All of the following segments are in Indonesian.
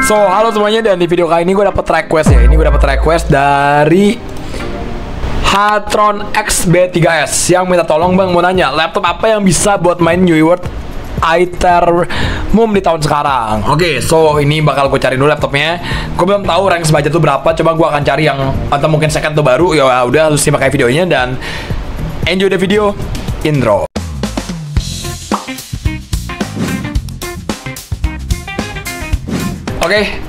So, halo semuanya, dan di video kali ini gue dapet request ya. Ini gue dapet request dari Hatron XB3S yang minta tolong bang, mau nanya laptop apa yang bisa buat main UiWorld Aethermum di tahun sekarang. Oke, so ini bakal gue cari dulu laptopnya. Gue belum tahu range budget tuh berapa. Coba gue akan cari yang atau mungkin second tuh baru. Ya udah, harus simak videonya dan enjoy the video intro. Oke,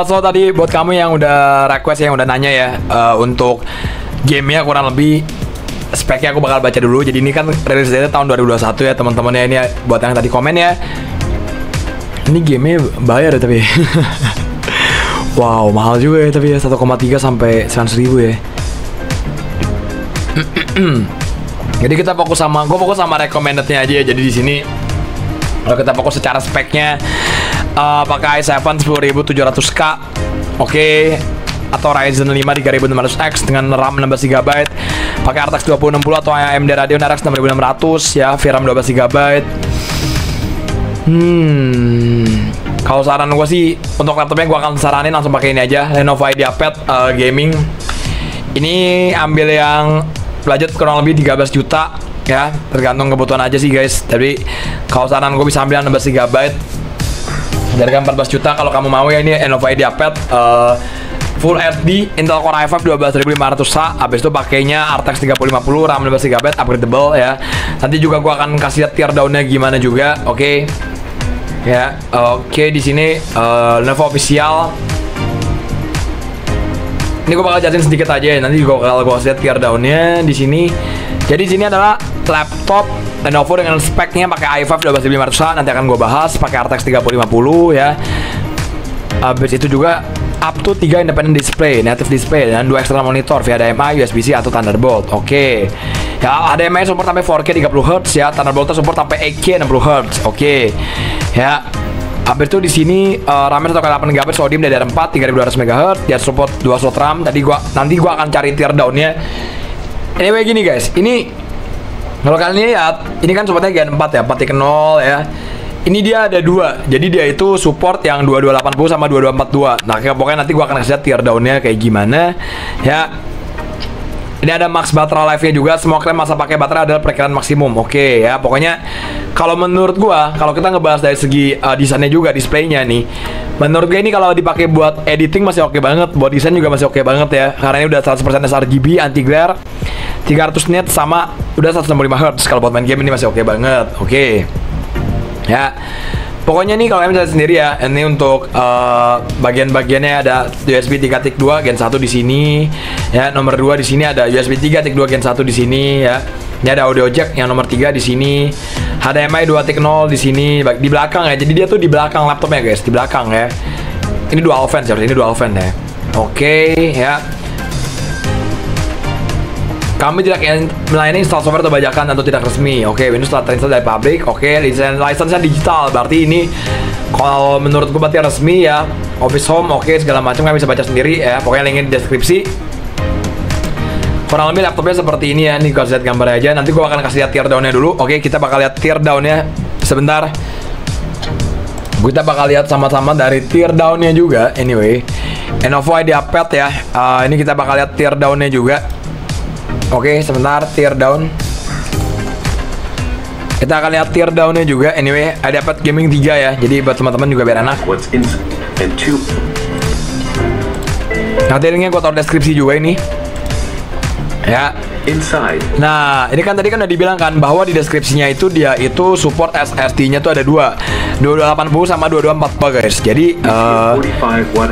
so tadi buat kamu yang udah request, yang udah nanya ya, untuk gamenya kurang lebih speknya aku bakal baca dulu. Jadi ini kan rilis date tahun 2021 ya teman-teman ya. Ini ya, buat yang tadi komen ya. Ini gamenya bayar ya tapi wow, mahal juga ya tapi ya, 1,3 sampai 900.000 ya. Jadi kita gue fokus sama recommendednya aja ya. Jadi di sini kalau kita fokus secara speknya, pakai i7 10700K, oke, atau Ryzen 5 3500X dengan RAM 16GB, pakai RTX 2060 atau AMD Radeon RX 6600 ya, VRAM 12GB. Kalau saran gue sih untuk laptopnya gue akan saranin langsung pakai ini aja, Lenovo IdeaPad Gaming. Ini ambil yang budget kurang lebih 13 juta ya, tergantung kebutuhan aja sih guys. Tapi kalau saran gue bisa ambil yang 16GB dari 14 juta kalau kamu mau ya. Ini Lenovo IdeaPad Full HD Intel Core i5 12500H. Habis itu pakainya RTX 3050, RAM 12GB, upgradable ya. Nanti juga gua akan kasih lihat teardown-nya gimana juga, oke. Ya, oke, di sini Lenovo official. Ini gua bakal jelasin sedikit aja ya. Nanti juga kalau gua kasih lihat teardown-nya di sini. Jadi di sini adalah laptop Lenovo dengan speknya pakai i5 12500H. Nanti akan gue bahas pakai RTX 3050 ya. Habis itu juga up to 3 independent display, native display, dan 2 external monitor via HDMI, USB-C atau Thunderbolt. Oke. Ya, HDMI support sampai 4K 30Hz ya, Thunderbolt support sampai 8K 60Hz. Oke. Ya. Habis itu di sini RAM-nya 1,8GB Sodium DDR4 3200 MHz, dia support 2 slot RAM. Nanti gua akan cari teardown-nya. Anyway gini guys, ini kalau kalian lihat, ini kan supportnya Gen 4 ya, 4.0 ya. Ini dia ada dua, jadi dia itu support yang 2280 sama 2242. Nah, pokoknya nanti gua akan kasih lihat teardown-nya kayak gimana ya. Ini ada max baterai life-nya juga. Semua klaim masa pakai baterai adalah perkiraan maksimum. Oke ya, pokoknya kalau menurut gua, kalau kita ngebahas dari segi desainnya juga, displaynya nih, menurut gue ini kalau dipakai buat editing masih oke banget, buat desain juga masih oke banget ya. Karena ini udah 100% sRGB, anti glare, 300 nit sama udah 165Hz. Kalau buat main game ini masih oke banget. Oke. Ya. Pokoknya nih kalau kalian bisa lihat sendiri ya, ini untuk bagian-bagiannya ada USB 3.2 Gen 1 di sini. Ya, nomor 2 di sini ada USB 3.2 Gen 1 di sini ya. Ini ada audio jack yang nomor 3 di sini. HDMI 2.0 di sini di belakang ya. Jadi dia tuh di belakang laptopnya guys, di belakang ya. Ini dual fan ya, ini dual fan ya. Oke ya. Kami tidak melayani install software atau bajakan atau tidak resmi. Oke, Windows telah terinstall dari pabrik. Oke, license-nya digital. Berarti ini kalau menurut gue berarti resmi ya. Office Home, oke, segala macam kalian bisa baca sendiri ya. Pokoknya linknya di deskripsi. Kurang lebih laptopnya seperti ini ya. Nih gue lihat gambarnya aja. Nanti gue akan kasih lihat teardown-nya dulu. Oke, kita bakal lihat teardown-nya sebentar. Kita bakal lihat sama-sama dari teardown-nya juga. Anyway, Lenovo IdeaPad ya. Ini kita bakal lihat teardown-nya juga. Oke, sebentar, teardown. Kita akan lihat teardown-nya juga. Anyway, IdeaPad Gaming 3 ya. Jadi buat teman-teman juga biar enak. Nanti linknya gue taruh deskripsi juga ini. Ya. Nah, ini kan tadi kan udah dibilang kan bahwa di deskripsinya itu dia itu support SSD-nya tuh ada 2280 sama 2242 guys. Jadi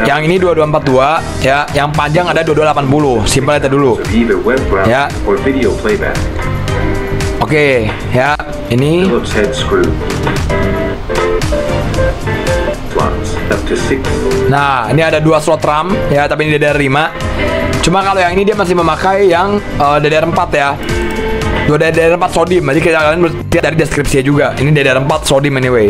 yang ini 2242 ya, yang panjang ada 2280. Simpel aja dulu. Ya. Oke, ya. Ini nah, ini ada 2 slot RAM ya, tapi ini DDR5. Cuma kalau yang ini dia masih memakai yang DDR4 ya. DDR4 Sodium. Jadi kalian lihat dari deskripsinya juga. Ini DDR4 Sodium anyway.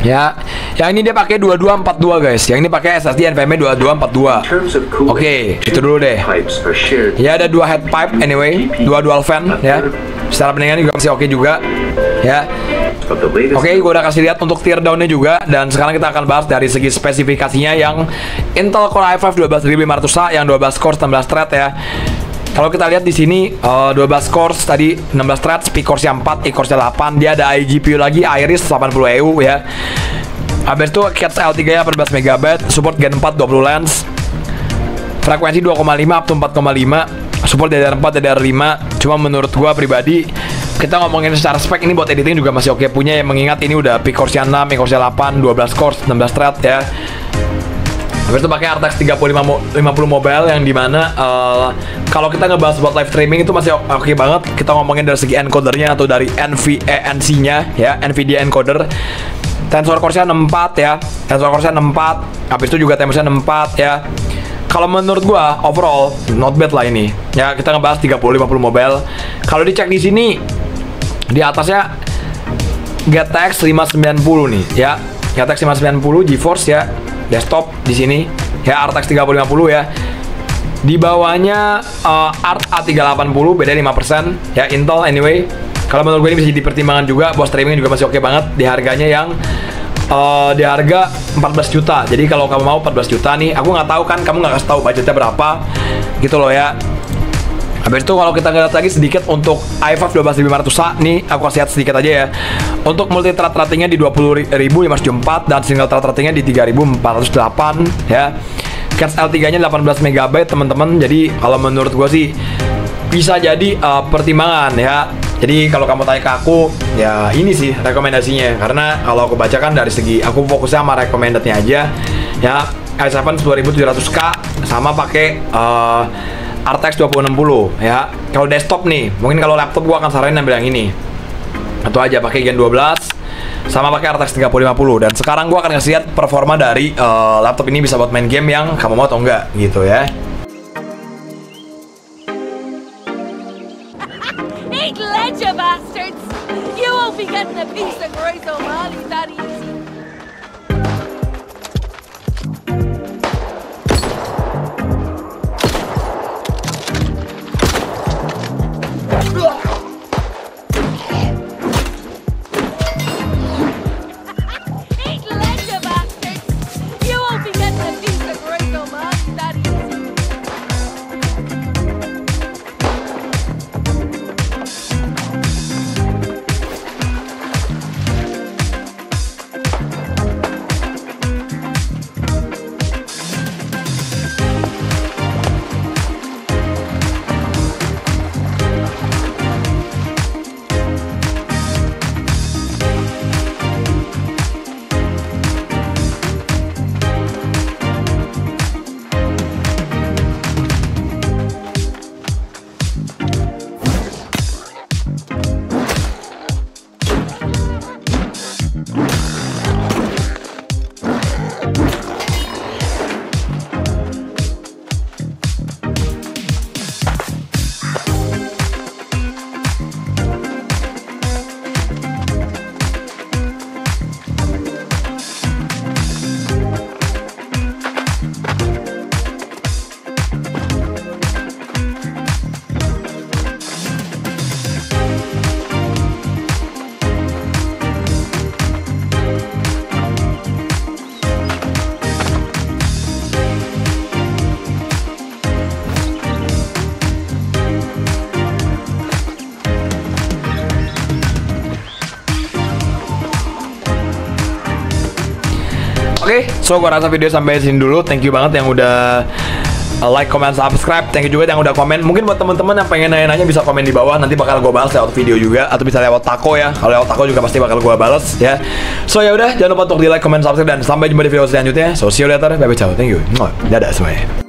Ya, yang ini dia pakai 2242 guys. Yang ini pakai SSD NVMe 2242. Oke, itu dulu deh. Ya, ada 2 head pipe anyway, 2 dual fan ya. Secara pendengaran juga masih oke juga. Ya. Oke, gue udah kasih lihat untuk teardown-nya juga, dan sekarang kita akan bahas dari segi spesifikasinya yang Intel Core i5 12500H yang 12 core 16 thread ya. Kalau kita lihat di sini 12 cores tadi 16 thread, speed core-nya 4, e-core-nya 8, dia ada iGPU lagi Iris 80EU ya. Habis itu Cats L3 nya 14 MB, support Gen 4 20 lens. Frekuensi 2,5 up to 4,5, support DDR4 DDR5. Cuma menurut gua pribadi, kita ngomongin secara spek ini buat editing juga masih oke punya ya, mengingat ini udah peak core-nya 6, e-core-nya 8, 12 cores 16 thread ya. Habis itu pakai RTX 3050 Mobile yang dimana kalau kita ngebahas buat live streaming itu masih oke banget. Kita ngomongin dari segi encodernya atau dari NVENC-nya ya, NVIDIA encoder. Tensor core-nya 64 ya, tensor core-nya 64. Habis itu juga Temosnya 64 ya. Kalau menurut gua overall not bad lah ini. Ya, kita ngebahas 3050 Mobile. Kalau dicek di sini di atasnya GTX 590 nih ya. GTX 590 GeForce ya. Desktop di sini ya, RTX 3050 ya. Di bawahnya Art A380 beda 5% ya, Intel anyway. Kalau menurut gue ini bisa jadi pertimbangan juga buat streaming, juga masih oke banget di harganya yang di harga 14 juta. Jadi kalau kamu mau 14 juta nih, aku nggak tahu kan, kamu nggak kasih tahu budgetnya berapa gitu loh ya. Habis itu kalau kita lihat lagi sedikit untuk i5 12500H nih, aku kasih lihat sedikit aja ya. Untuk multi thread ratingnya di 20.574 dan single thread ratingnya di 3.408 ya. Cats L3 nya 18 MB teman-teman. Jadi kalau menurut gua sih bisa jadi pertimbangan ya. Jadi kalau kamu tanya ke aku, ya ini sih rekomendasinya. Karena kalau aku bacakan dari segi, aku fokusnya sama recommendednya aja ya. i7 12700K sama pakai RTX 2060 ya. Kalau desktop nih, mungkin kalau laptop gua akan saranin ambil yang ini. Atau aja pakai Gen 12 sama pakai RTX 3050. Dan sekarang gua akan ngasih lihat performa dari laptop ini bisa buat main game yang kamu mau atau enggak gitu ya. Eat ledger, bastards! You won't be getting a piece of Grayson Mali that easy. Oke, so gua rasa video sampai sini dulu. Thank you banget yang udah like, comment, subscribe. Thank you juga yang udah komen. Mungkin buat teman-teman yang pengen nanya-nanya bisa komen di bawah. Nanti bakal gua balas lewat video juga, atau bisa lewat Tako ya. Kalau lewat Tako juga pasti bakal gua balas ya. So ya udah, jangan lupa untuk di like, comment, subscribe, dan sampai jumpa di video selanjutnya. So see you later. Bye bye, ciao. Thank you. Dadah semuanya.